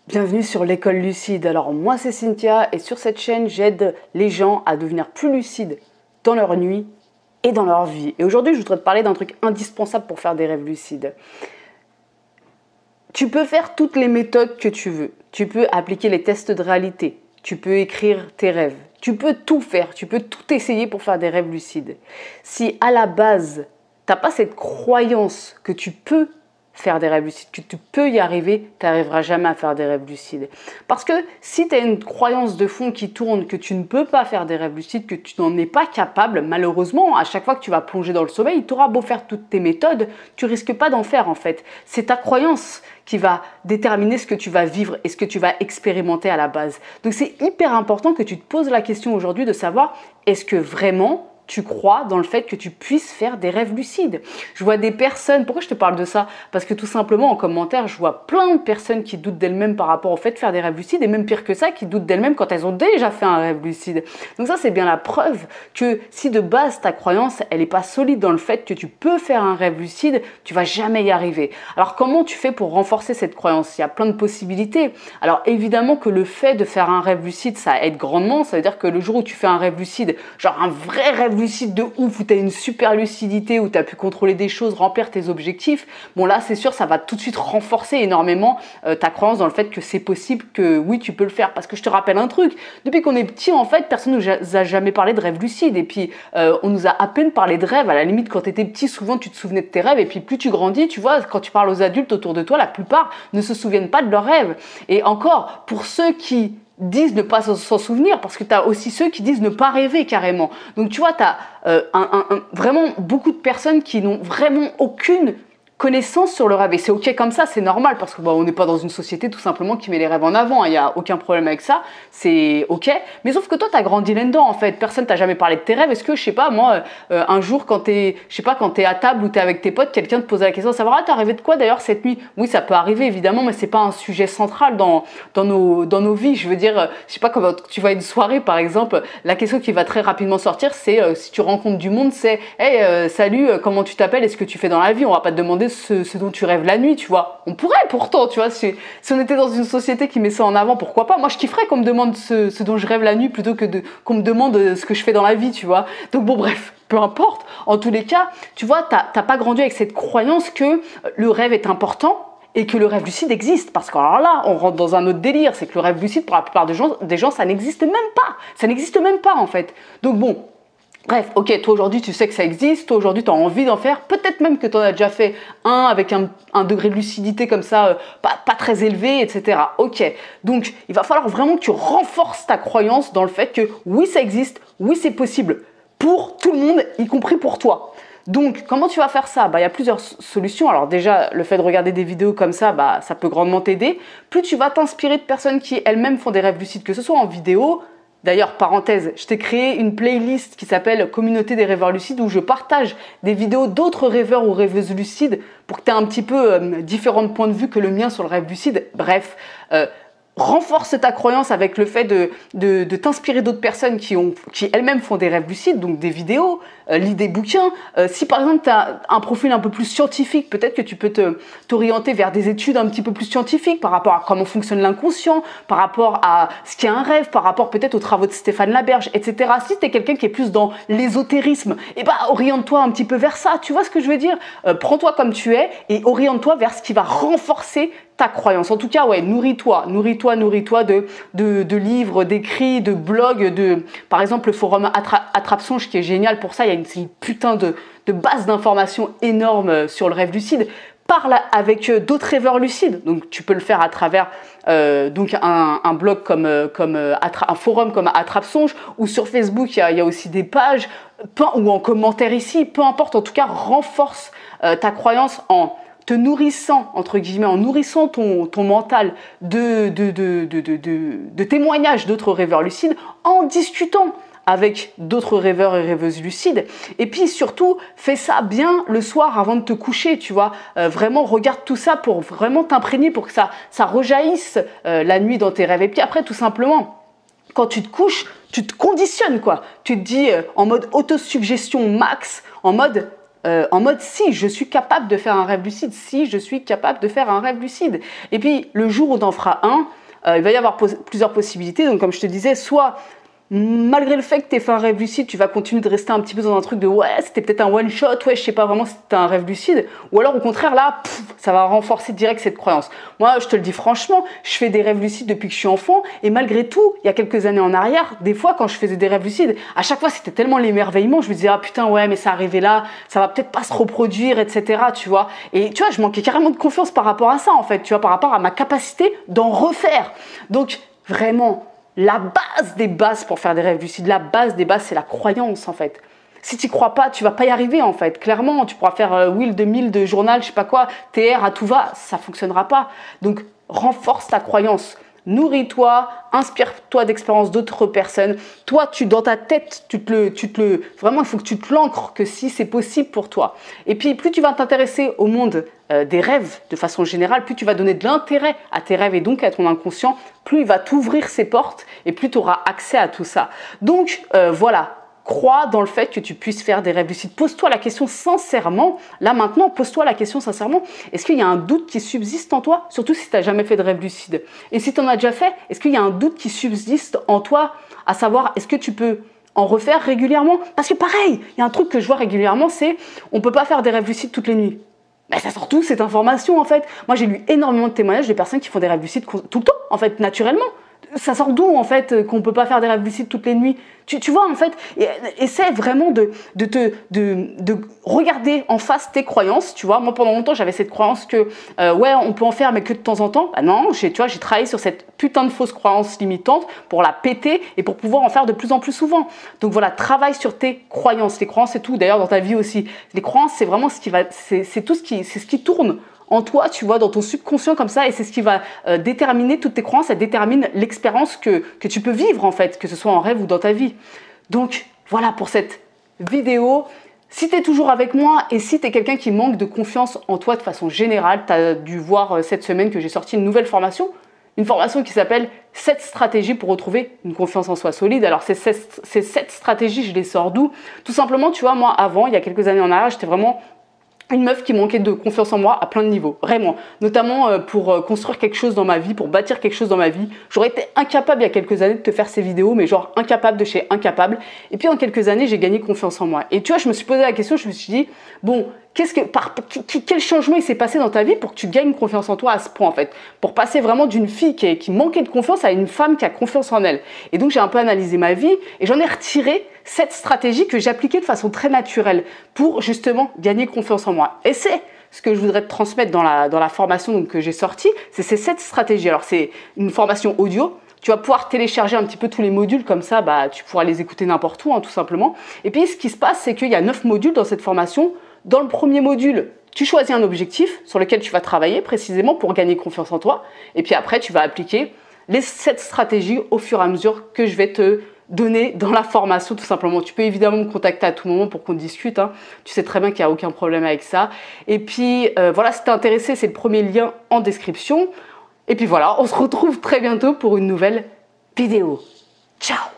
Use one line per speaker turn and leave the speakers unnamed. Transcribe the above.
Bienvenue sur l'école lucide. Alors moi c'est Cynthia et sur cette chaîne j'aide les gens à devenir plus lucides dans leur nuit et dans leur vie. Et aujourd'hui je voudrais te parler d'un truc indispensable pour faire des rêves lucides. Tu peux faire toutes les méthodes que tu veux. Tu peux appliquer les tests de réalité. Tu peux écrire tes rêves. Tu peux tout faire. Tu peux tout essayer pour faire des rêves lucides. Si à la base tu n'as pas cette croyance que tu peux faire des rêves lucides, que tu peux y arriver, tu n'arriveras jamais à faire des rêves lucides. Parce que si tu as une croyance de fond qui tourne, que tu ne peux pas faire des rêves lucides, que tu n'en es pas capable, malheureusement, à chaque fois que tu vas plonger dans le sommeil, tu auras beau faire toutes tes méthodes, tu risques pas d'en faire en fait. C'est ta croyance qui va déterminer ce que tu vas vivre et ce que tu vas expérimenter à la base. Donc c'est hyper important que tu te poses la question aujourd'hui de savoir, est-ce que vraiment tu crois dans le fait que tu puisses faire des rêves lucides. Je vois des personnes, pourquoi je te parle de ça? Parce que tout simplement en commentaire, je vois plein de personnes qui doutent d'elles-mêmes par rapport au fait de faire des rêves lucides et même pire que ça, qui doutent d'elles-mêmes quand elles ont déjà fait un rêve lucide. Donc ça c'est bien la preuve que si de base ta croyance, elle n'est pas solide dans le fait que tu peux faire un rêve lucide, tu vas jamais y arriver. Alors comment tu fais pour renforcer cette croyance? Il y a plein de possibilités. Alors évidemment que le fait de faire un rêve lucide, ça aide grandement. Ça veut dire que le jour où tu fais un rêve lucide, genre un vrai rêve lucide de ouf, où tu as une super lucidité, où tu as pu contrôler des choses, remplir tes objectifs, bon là c'est sûr ça va tout de suite renforcer énormément ta croyance dans le fait que c'est possible, que oui tu peux le faire. Parce que je te rappelle un truc, depuis qu'on est petit en fait, personne ne nous a jamais parlé de rêve lucide et puis on nous a à peine parlé de rêve. À la limite quand tu étais petit souvent tu te souvenais de tes rêves et puis plus tu grandis, tu vois, quand tu parles aux adultes autour de toi, la plupart ne se souviennent pas de leurs rêves. Et encore, pour ceux qui disent ne pas s'en souvenir, parce que tu as aussi ceux qui disent ne pas rêver carrément. Donc tu vois, tu as vraiment beaucoup de personnes qui n'ont vraiment aucune connaissance sur le rêve. Et c'est ok comme ça, c'est normal, parce que on n'est pas dans une société tout simplement qui met les rêves en avant. Il n'y a aucun problème avec ça, c'est ok. Mais sauf que toi, tu as grandi là-dedans en fait. Personne t'a jamais parlé de tes rêves. Est-ce que, je sais pas, moi, un jour quand t'es à table ou t'es avec tes potes, quelqu'un te pose la question de savoir, ah, t'as rêvé de quoi d'ailleurs cette nuit? Oui, ça peut arriver évidemment, mais c'est pas un sujet central dans nos vies. Je veux dire, je sais pas, quand tu vas à une soirée par exemple, la question qui va très rapidement sortir, c'est si tu rencontres du monde, c'est hey, salut, comment tu t'appelles, est-ce que tu fais dans la vie? On va pas te demander ce dont tu rêves la nuit, tu vois. On pourrait pourtant, tu vois, si on était dans une société qui met ça en avant, pourquoi pas. Moi, je kifferais qu'on me demande ce dont je rêve la nuit plutôt que qu'on me demande ce que je fais dans la vie, tu vois. Donc bon, bref, peu importe. En tous les cas, tu vois, t'as pas grandi avec cette croyance que le rêve est important et que le rêve lucide existe. Parce que alors là, on rentre dans un autre délire, c'est que le rêve lucide, pour la plupart des gens, ça n'existe même pas. Ça n'existe même pas, en fait. Donc bon, bref, ok, toi aujourd'hui tu sais que ça existe, toi aujourd'hui tu as envie d'en faire, peut-être même que tu en as déjà fait un avec un degré de lucidité comme ça, pas très élevé, etc. Ok, donc il va falloir vraiment que tu renforces ta croyance dans le fait que oui ça existe, oui c'est possible, pour tout le monde, y compris pour toi. Donc, comment tu vas faire ça? Il y a plusieurs solutions. Alors déjà, le fait de regarder des vidéos comme ça, ça peut grandement t'aider. Plus tu vas t'inspirer de personnes qui elles-mêmes font des rêves lucides, que ce soit en vidéo. D'ailleurs, parenthèse, je t'ai créé une playlist qui s'appelle Communauté des rêveurs lucides où je partage des vidéos d'autres rêveurs ou rêveuses lucides pour que tu aies un petit peu différents points de vue que le mien sur le rêve lucide. Bref, renforce ta croyance avec le fait de t'inspirer d'autres personnes qui elles-mêmes font des rêves lucides, donc des vidéos, lis des bouquins. Si par exemple tu as un profil un peu plus scientifique, peut-être que tu peux t'orienter vers des études un petit peu plus scientifiques par rapport à comment fonctionne l'inconscient, par rapport à ce qu'est un rêve, par rapport peut-être aux travaux de Stéphane Laberge, etc. Si tu es quelqu'un qui est plus dans l'ésotérisme, oriente-toi un petit peu vers ça, tu vois ce que je veux dire? Prends-toi comme tu es et oriente-toi vers ce qui va renforcer ta croyance. En tout cas, ouais, nourris-toi de livres, d'écrits, de blogs, par exemple le forum Attrape-Songe qui est génial pour ça. C'est une putain de base d'informations énorme sur le rêve lucide. Parle avec d'autres rêveurs lucides. Donc tu peux le faire à travers donc un blog comme un forum comme Attrape-Songe, ou sur Facebook il y a aussi des pages, ou en commentaire ici, peu importe. En tout cas, renforce ta croyance en te nourrissant, entre guillemets, en nourrissant ton mental de témoignages d'autres rêveurs lucides, en discutant avec d'autres rêveurs et rêveuses lucides. Et puis surtout, fais ça bien le soir avant de te coucher, tu vois. Vraiment, regarde tout ça pour vraiment t'imprégner, pour que ça rejaillisse la nuit dans tes rêves. Et puis après, tout simplement, quand tu te couches, tu te conditionnes, quoi. Tu te dis en mode autosuggestion max, en mode en mode si je suis capable de faire un rêve lucide, si je suis capable de faire un rêve lucide. Et puis le jour où tu en feras un, il va y avoir plusieurs possibilités. Donc comme je te disais, soit malgré le fait que tu aies fait un rêve lucide, tu vas continuer de rester un petit peu dans un truc de ouais, c'était peut-être un one shot, ouais, je sais pas vraiment si c'était un rêve lucide, ou alors au contraire là, ça va renforcer direct cette croyance. Moi, je te le dis franchement, je fais des rêves lucides depuis que je suis enfant, et malgré tout, il y a quelques années en arrière, des fois quand je faisais des rêves lucides, à chaque fois c'était tellement l'émerveillement, je me disais ah putain ouais, mais ça arrivait là, ça va peut-être pas se reproduire, etc. Tu vois. Et tu vois, je manquais carrément de confiance par rapport à ça en fait, tu vois, par rapport à ma capacité d'en refaire. Donc vraiment. La base des bases pour faire des rêves lucides, la base des bases, c'est la croyance en fait. Si tu n'y crois pas, tu vas pas y arriver en fait. Clairement, tu pourras faire Will de 1000 de journal, je sais pas quoi, TR à tout va, ça fonctionnera pas. Donc, renforce ta croyance. Nourris-toi, inspire-toi d'expériences d'autres personnes. Toi, dans ta tête, vraiment, il faut que tu te l'ancres que si c'est possible pour toi. Et puis, plus tu vas t'intéresser au monde des rêves de façon générale, plus tu vas donner de l'intérêt à tes rêves et donc à ton inconscient, plus il va t'ouvrir ses portes et plus tu auras accès à tout ça. Donc, voilà. Crois dans le fait que tu puisses faire des rêves lucides. Pose-toi la question sincèrement. Là maintenant, pose-toi la question sincèrement. Est-ce qu'il y a un doute qui subsiste en toi? Surtout si tu n'as jamais fait de rêve lucide. Et si tu en as déjà fait, est-ce qu'il y a un doute qui subsiste en toi? À savoir, est-ce que tu peux en refaire régulièrement? Parce que pareil, il y a un truc que je vois régulièrement, c'est on ne peut pas faire des rêves lucides toutes les nuits. Mais ça sort d'où cette information en fait? Moi j'ai lu énormément de témoignages de personnes qui font des rêves lucides tout le temps, en fait, naturellement. Ça sort d'où en fait qu'on ne peut pas faire des rêves lucides toutes les nuits? Tu vois en fait, essaie vraiment de regarder en face tes croyances, tu vois. Moi pendant longtemps j'avais cette croyance que ouais on peut en faire mais que de temps en temps. Bah non, tu vois, j'ai travaillé sur cette putain de fausse croyance limitante pour la péter et pour pouvoir en faire de plus en plus souvent. Donc voilà, travaille sur tes croyances. Les croyances c'est tout d'ailleurs dans ta vie aussi. Les croyances c'est vraiment ce qui va, c'est tout ce qui tourne en toi, tu vois, dans ton subconscient comme ça, et c'est ce qui va déterminer toutes tes croyances, ça détermine l'expérience que tu peux vivre en fait, que ce soit en rêve ou dans ta vie. Donc voilà pour cette vidéo. Si tu es toujours avec moi et si tu es quelqu'un qui manque de confiance en toi de façon générale, tu as dû voir cette semaine que j'ai sorti une nouvelle formation. Une formation qui s'appelle 7 stratégies pour retrouver une confiance en soi solide. Alors ces 7 stratégies, je les sors d'où? Tout simplement, tu vois, moi avant, il y a quelques années en arrière, j'étais vraiment une meuf qui manquait de confiance en moi à plein de niveaux, vraiment. Notamment pour construire quelque chose dans ma vie, pour bâtir quelque chose dans ma vie. J'aurais été incapable il y a quelques années de te faire ces vidéos, mais genre incapable de chez incapable. Et puis en quelques années, j'ai gagné confiance en moi. Et tu vois, je me suis posé la question, je me suis dit, bon, quel changement il s'est passé dans ta vie pour que tu gagnes confiance en toi à ce point en fait? Pour passer vraiment d'une fille qui manquait de confiance à une femme qui a confiance en elle. Et donc j'ai un peu analysé ma vie et j'en ai retiré cette stratégie que j'appliquais de façon très naturelle pour justement gagner confiance en moi. Et c'est ce que je voudrais te transmettre dans la formation donc, que j'ai sortie, c'est ces 7 stratégies. Alors c'est une formation audio. Tu vas pouvoir télécharger un petit peu tous les modules, comme ça bah, tu pourras les écouter n'importe où, hein, tout simplement. Et puis ce qui se passe, c'est qu'il y a 9 modules dans cette formation. Dans le premier module, tu choisis un objectif sur lequel tu vas travailler précisément pour gagner confiance en toi. Et puis après, tu vas appliquer les 7 stratégies au fur et à mesure que je vais te donner dans la formation tout simplement. Tu peux évidemment me contacter à tout moment pour qu'on discute. Hein. Tu sais très bien qu'il n'y a aucun problème avec ça. Et puis voilà, si tu es intéressé, c'est le premier lien en description. Et puis voilà, on se retrouve très bientôt pour une nouvelle vidéo. Ciao!